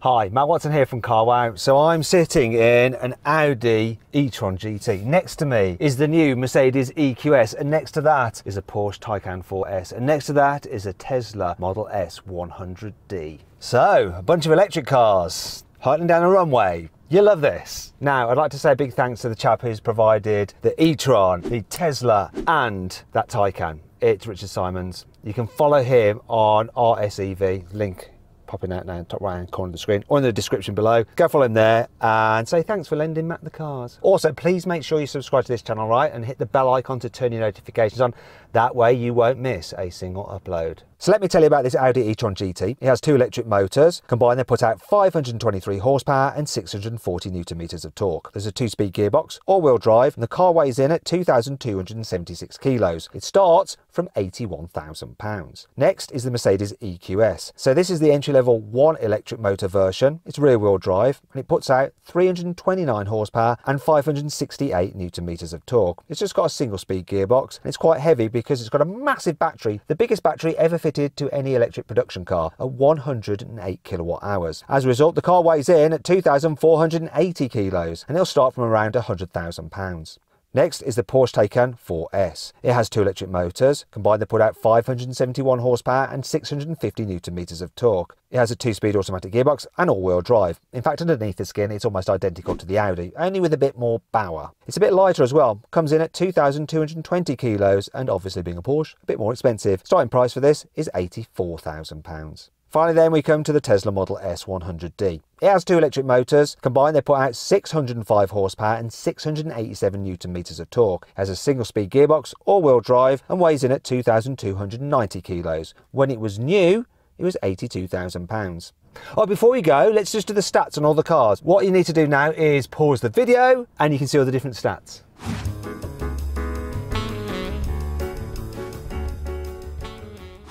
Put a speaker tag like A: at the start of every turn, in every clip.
A: Hi, Matt Watson here from Carwow. So I'm sitting in an Audi e-tron GT. Next to me is the new Mercedes EQS, and next to that is a Porsche Taycan 4S, and next to that is a Tesla Model S 100D. So, a bunch of electric cars, hurtling down a runway. You'll love this. Now, I'd like to say a big thanks to the chap who's provided the e-tron, the Tesla, and that Taycan. It's Richard Simons. You can follow him on RSEV, link popping out now, top right hand corner of the screen, or in the description below. Go follow him there and say thanks for lending Matt the cars. Also, please make sure you subscribe to this channel, right, and hit the bell icon to turn your notifications on. That way you won't miss a single upload. So let me tell you about this Audi e-tron GT. It has two electric motors. Combined, they put out 523 horsepower and 640 newton meters of torque. There's a 2-speed gearbox, all-wheel drive, and the car weighs in at 2,276 kilos. It starts from £81,000. Next is the Mercedes EQS. So this is the entry-level 1 electric motor version. It's rear-wheel drive, and it puts out 329 horsepower and 568 newton meters of torque. It's just got a single-speed gearbox, and it's quite heavy because it's got a massive battery, the biggest battery ever fitted to any electric production car, at 108 kilowatt hours. As a result, the car weighs in at 2,480 kilos, and it'll start from around £100,000. Next is the Porsche Taycan 4S. It has two electric motors. Combined, they put out 571 horsepower and 650 newton meters of torque. It has a 2-speed automatic gearbox and all-wheel drive. In fact, underneath the skin, it's almost identical to the Audi, only with a bit more power. It's a bit lighter as well. Comes in at 2,220 kilos, and obviously being a Porsche, a bit more expensive. Starting price for this is £84,000. Finally then, we come to the Tesla Model S 100D. It has two electric motors. Combined, they put out 605 horsepower and 687 newton meters of torque. It has a single-speed gearbox, all-wheel drive, and weighs in at 2,290 kilos. When it was new, it was £82,000. Oh, before we go, let's just do the stats on all the cars. What you need to do now is pause the video, and you can see all the different stats.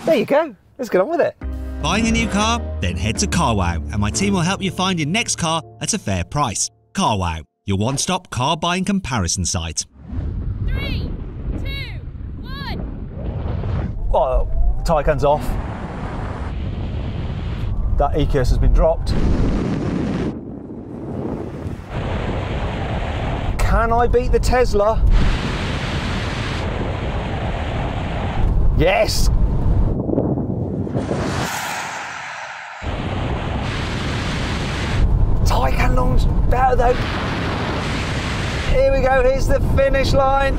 A: There you go. Let's get on with it.
B: Buying a new car? Then head to Carwow and my team will help you find your next car at a fair price. Carwow, your one-stop car buying comparison site.
C: 3, 2, 1.
A: Well, the Taycan's off. That EQS has been dropped. Can I beat the Tesla? Yes! Taycan launched better though. Here we go, here's the finish line.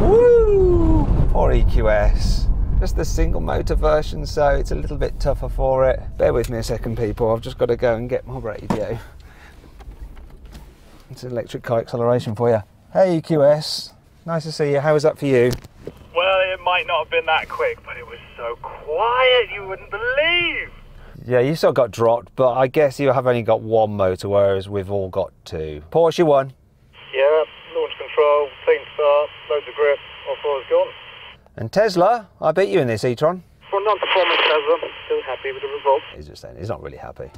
A: Woo! Poor EQS. Just the single motor version, so it's a little bit tougher for it. Bear with me a second, people. I've just got to go and get my radio. It's an electric car acceleration for you. Hey EQS, nice to see you. How was that for you?
D: Well, it might not have been that quick, but it was so quiet you wouldn't believe.
A: Yeah, you still got dropped, but I guess you have only got one motor, whereas we've all got two. Porsche, you won.
D: Yeah, launch control, clean start, loads of grip, all four is gone.
A: And Tesla, I beat you in this e-tron.
D: For a non-performance Tesla, still happy with the result.
A: He's just saying, he's not really happy.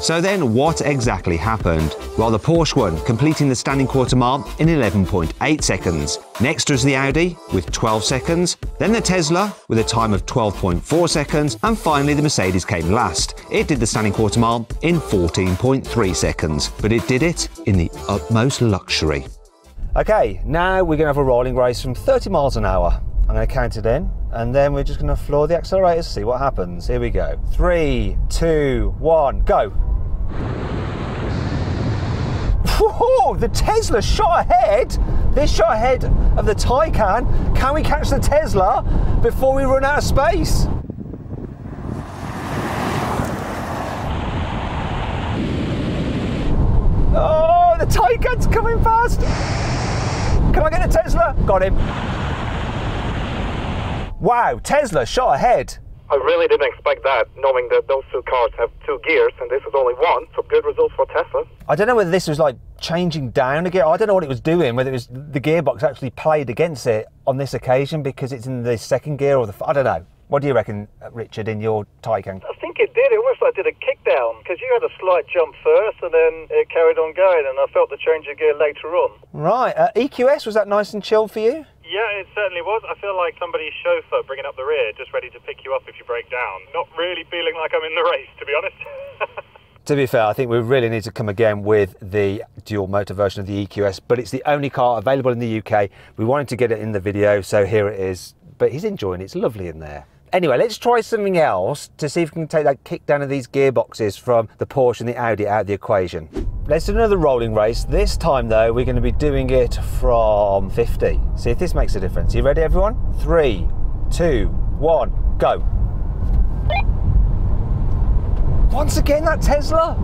B: So then what exactly happened? Well, the Porsche won, completing the standing quarter mile in 11.8 seconds. Next was the Audi with 12 seconds, then the Tesla with a time of 12.4 seconds, and finally the Mercedes came last. It did the standing quarter mile in 14.3 seconds, but it did it in the utmost luxury.
A: Okay, now we're going to have a rolling race from 30 miles an hour. I'm going to count it in, and then we're just going to floor the accelerators, see what happens. Here we go. 3, 2, 1, go. Whoa, the Tesla shot ahead. This shot ahead of the Taycan. Can we catch the Tesla before we run out of space? Oh, the Taycan's coming fast. Can I get the Tesla? Got him. Wow, Tesla shot ahead.
D: I really didn't expect that, knowing that those two cars have two gears and this is only one, so good results for Tesla.
A: I don't know whether this was like changing down again. I don't know what it was doing, whether it was the gearbox actually played against it on this occasion because it's in the second gear or the... I don't know. What do you reckon, Richard, in your Taycan?
D: I think it did. It almost like did a kick down because you had a slight jump first and then it carried on going and I felt the change of gear later on.
A: Right. EQS, was that nice and chilled for you?
E: Yeah, it certainly was. I feel like somebody's chauffeur bringing up the rear, just ready to pick you up if you break down. Not really feeling like I'm in the race, to be honest.
A: To be fair, I think we really need to come again with the dual motor version of the EQS, but it's the only car available in the UK. We wanted to get it in the video, so here it is. But he's enjoying it, it's lovely in there. Anyway, let's try something else to see if we can take that kick down of these gearboxes from the Porsche and the Audi out of the equation. Let's do another rolling race. This time though, we're going to be doing it from 50. See if this makes a difference. You ready everyone? 3, 2, 1, go. Once again, that Tesla.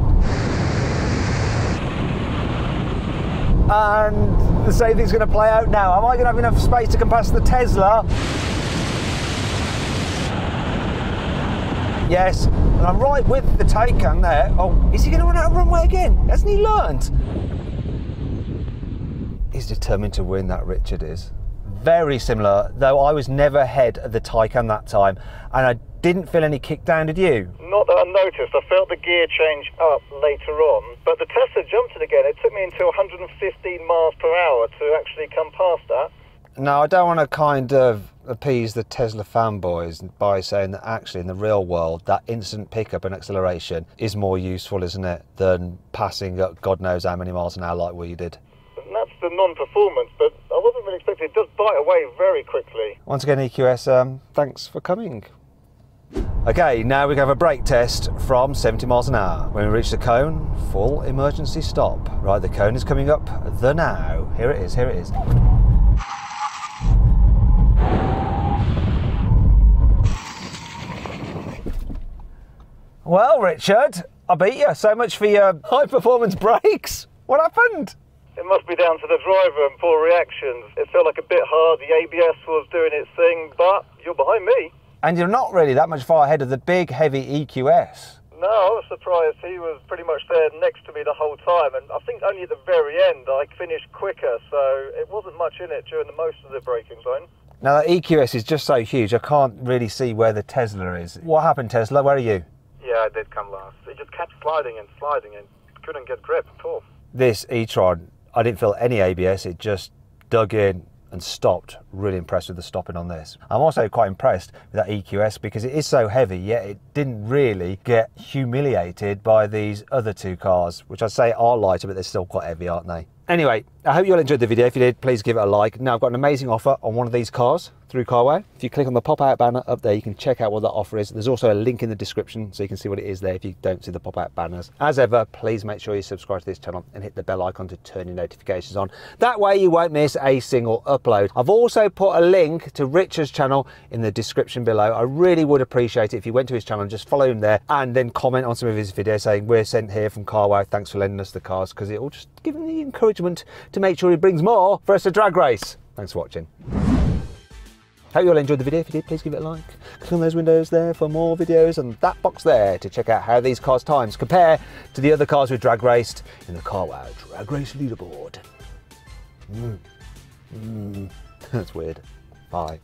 A: And the same thing's going to play out now. Am I going to have enough space to come past the Tesla? Yes, and I'm right with the Taycan there. Oh, is he going to run out of runway again? Hasn't he learnt? He's determined to win, that Richard is. Very similar, though I was never ahead of the Taycan that time, and I didn't feel any kick down, did you?
D: Not that I noticed. I felt the gear change up later on, but the Tesla jumped it again. It took me until 115 miles per hour to actually come past that.
A: No, I don't want to kind of appease the Tesla fanboys by saying that actually in the real world that instant pickup and acceleration is more useful, isn't it, than passing at God knows how many miles an hour like we did.
D: And that's the non-performance, but I wasn't really expecting it. It does bite away very quickly.
A: Once again, EQS, thanks for coming. Okay, now we have a brake test from 70 miles an hour. When we reach the cone, full emergency stop. Right, the cone is coming up the now. Here it is, here it is. Well, Richard, I beat you. So much for your high-performance brakes. What happened?
D: It must be down to the driver and poor reactions. It felt like a bit hard. The ABS was doing its thing, but you're behind me.
A: And you're not really that much far ahead of the big, heavy EQS.
D: No, I was surprised. He was pretty much there next to me the whole time, and I think only at the very end I finished quicker, so it wasn't much in it during most of the braking zone.
A: Now, that EQS is just so huge, I can't really see where the Tesla is. What happened, Tesla? Where are you?
D: Yeah, I did come last. It just kept sliding and couldn't get grip at all.
A: This e-tron, I didn't feel any ABS. It just dug in and stopped. Really impressed with the stopping on this. I'm also quite impressed with that EQS because it is so heavy, yet it didn't really get humiliated by these other two cars, which I'd say are lighter, but they're still quite heavy, aren't they? Anyway, I hope you all enjoyed the video. If you did, please give it a like. Now, I've got an amazing offer on one of these cars through Carwow. If you click on the pop-out banner up there, you can check out what that offer is. There's also a link in the description so you can see what it is there if you don't see the pop-out banners. As ever, please make sure you subscribe to this channel and hit the bell icon to turn your notifications on. That way you won't miss a single upload. I've also put a link to Richard's channel in the description below. I really would appreciate it if you went to his channel and just follow him there and then comment on some of his videos saying, we're sent here from Carwow, thanks for lending us the cars, because it will just give him the encouragement to make sure he brings more for us to drag race. Thanks for watching. Hope you all enjoyed the video. If you did, please give it a like. Click on those windows there for more videos and that box there to check out how these cars' times compare to the other cars we've drag raced in the Carwow Drag Race Leaderboard. That's weird. Bye.